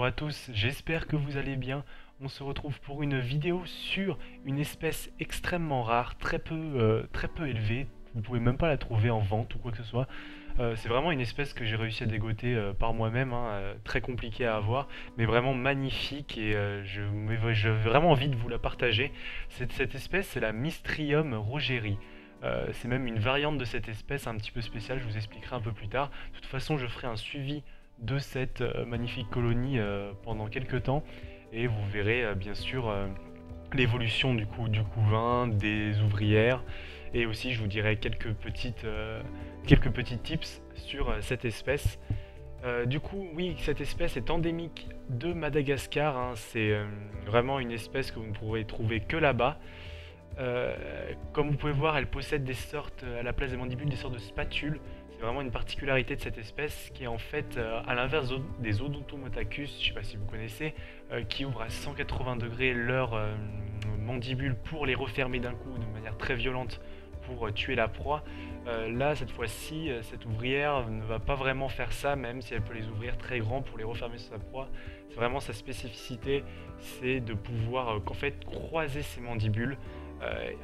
bonjour à tous, j'espère que vous allez bien. On se retrouve pour une vidéo sur une espèce extrêmement rare, très peu élevée. Vous pouvez même pas la trouver en vente ou quoi que ce soit. C'est vraiment une espèce que j'ai réussi à dégoter par moi-même, hein, très compliquée à avoir, mais vraiment magnifique et j'ai vraiment envie de vous la partager. Cette espèce, c'est la Mystrium rogeri. C'est même une variante de cette espèce un petit peu spéciale, je vous expliquerai un peu plus tard. De toute façon, je ferai un suivi de cette magnifique colonie pendant quelques temps et vous verrez bien sûr l'évolution du couvain, des ouvrières et aussi je vous dirai quelques petits tips sur cette espèce. Du coup, oui, cette espèce est endémique de Madagascar, hein. C'est vraiment une espèce que vous ne pourrez trouver que là-bas. Comme vous pouvez voir, elle possède des sortes, à la place des mandibules, des sortes de spatules. C'est vraiment une particularité de cette espèce qui est en fait, à l'inverse des Odontomotacus, je ne sais pas si vous connaissez, qui ouvrent à 180 degrés leurs mandibules pour les refermer d'un coup de manière très violente pour tuer la proie. Là, cette fois-ci, cette ouvrière ne va pas vraiment faire ça, même si elle peut les ouvrir très grands pour les refermer sur sa proie. C'est vraiment sa spécificité, c'est de pouvoir qu'en fait croiser ses mandibules.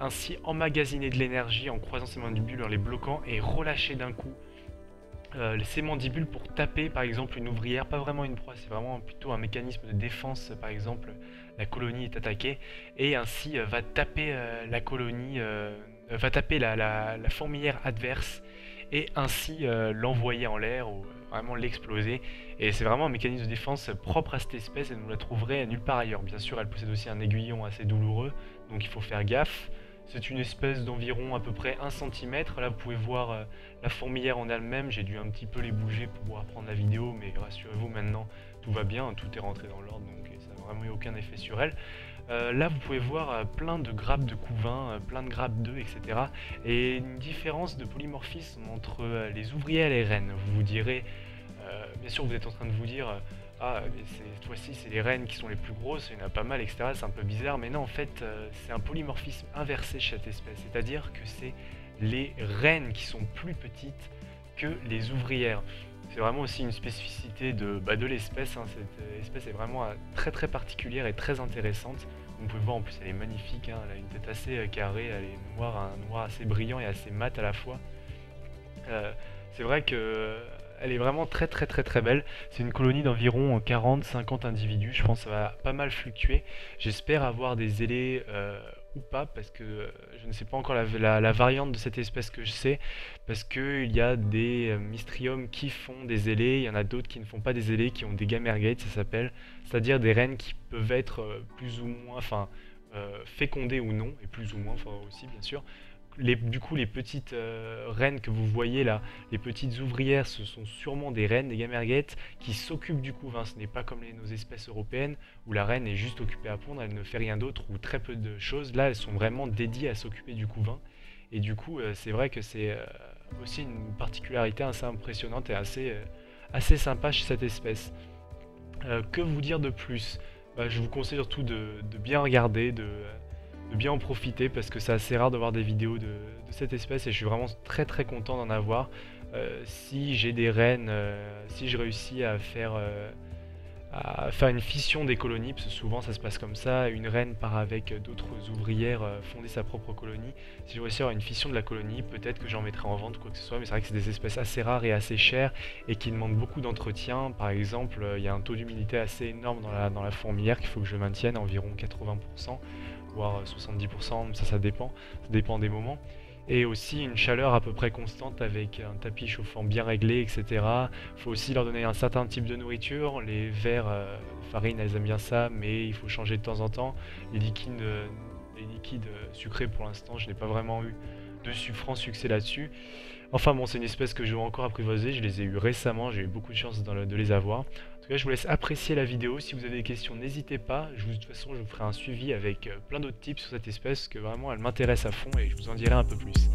Ainsi emmagasiner de l'énergie en croisant ses mandibules, en les bloquant et relâcher d'un coup ses mandibules pour taper par exemple une ouvrière, pas vraiment une proie, c'est vraiment plutôt un mécanisme de défense. Par exemple, la colonie est attaquée et ainsi va taper la colonie, va taper la fourmilière adverse et ainsi l'envoyer en l'air ou vraiment l'exploser. Et c'est vraiment un mécanisme de défense propre à cette espèce et vous la trouverez nulle part ailleurs. Bien sûr, elle possède aussi un aiguillon assez douloureux, donc il faut faire gaffe. C'est une espèce d'environ à peu près 1 cm. Là, vous pouvez voir la fourmilière en elle-même. J'ai dû un petit peu les bouger pour pouvoir prendre la vidéo, mais rassurez-vous, maintenant, tout va bien, tout est rentré dans l'ordre, donc ça n'a vraiment eu aucun effet sur elle. Là, vous pouvez voir plein de grappes de couvain, plein de grappes d'œufs, etc. Et une différence de polymorphisme entre les ouvrières et les reines. Vous vous direz, bien sûr, vous êtes en train de vous dire... ah, mais cette fois-ci, c'est les reines qui sont les plus grosses, il y en a pas mal, etc. C'est un peu bizarre, mais non, en fait, c'est un polymorphisme inversé chez cette espèce. C'est-à-dire que c'est les reines qui sont plus petites que les ouvrières. C'est vraiment aussi une spécificité de l'espèce, hein. Cette espèce est vraiment très particulière et très intéressante. Vous pouvez voir, en plus, elle est magnifique, hein. Elle a une tête assez carrée, elle est noire, un noir assez brillant et assez mat à la fois. C'est vrai que... elle est vraiment très belle. C'est une colonie d'environ 40-50 individus. Je pense que ça va pas mal fluctuer. J'espère avoir des ailés ou pas, parce que je ne sais pas encore la variante de cette espèce que je sais. Parce qu'il y a des Mystrium qui font des ailés, il y en a d'autres qui ne font pas des ailés, qui ont des gamergates, ça s'appelle. C'est-à-dire des reines qui peuvent être plus ou moins, enfin, fécondées ou non, et plus ou moins, enfin aussi bien sûr. Du coup, les petites reines que vous voyez là, les petites ouvrières, ce sont sûrement des reines, des gamergates, qui s'occupent du couvain. Ce n'est pas comme nos espèces européennes, où la reine est juste occupée à pondre, elle ne fait rien d'autre, ou très peu de choses. Là, elles sont vraiment dédiées à s'occuper du couvain. Et du coup, c'est vrai que c'est aussi une particularité assez impressionnante et assez sympa chez cette espèce. Que vous dire de plus? Je vous conseille surtout de bien regarder, de bien en profiter parce que c'est assez rare de voir des vidéos de cette espèce et je suis vraiment très content d'en avoir. Si j'ai des reines, si je réussis à faire une fission des colonies, parce que souvent ça se passe comme ça, une reine part avec d'autres ouvrières fonder sa propre colonie. Si je réussis à avoir une fission de la colonie, peut-être que j'en mettrai en vente ou quoi que ce soit, mais c'est vrai que c'est des espèces assez rares et assez chères et qui demandent beaucoup d'entretien. Par exemple, il y a un taux d'humidité assez énorme dans la fourmilière qu'il faut que je maintienne, environ 80%, voire 70%, ça dépend des moments. Et aussi une chaleur à peu près constante avec un tapis chauffant bien réglé, etc. Il faut aussi leur donner un certain type de nourriture. Les vers, farine, elles aiment bien ça, mais il faut changer de temps en temps. Les liquides sucrés, pour l'instant, je n'ai pas vraiment eu de franc succès là-dessus. Enfin bon, c'est une espèce que je dois encore apprivoiser, je les ai eu récemment, j'ai eu beaucoup de chance de les avoir. En tout cas, je vous laisse apprécier la vidéo. Si vous avez des questions, n'hésitez pas. De toute façon, je vous ferai un suivi avec plein d'autres tips sur cette espèce, parce que vraiment, elle m'intéresse à fond et je vous en dirai un peu plus.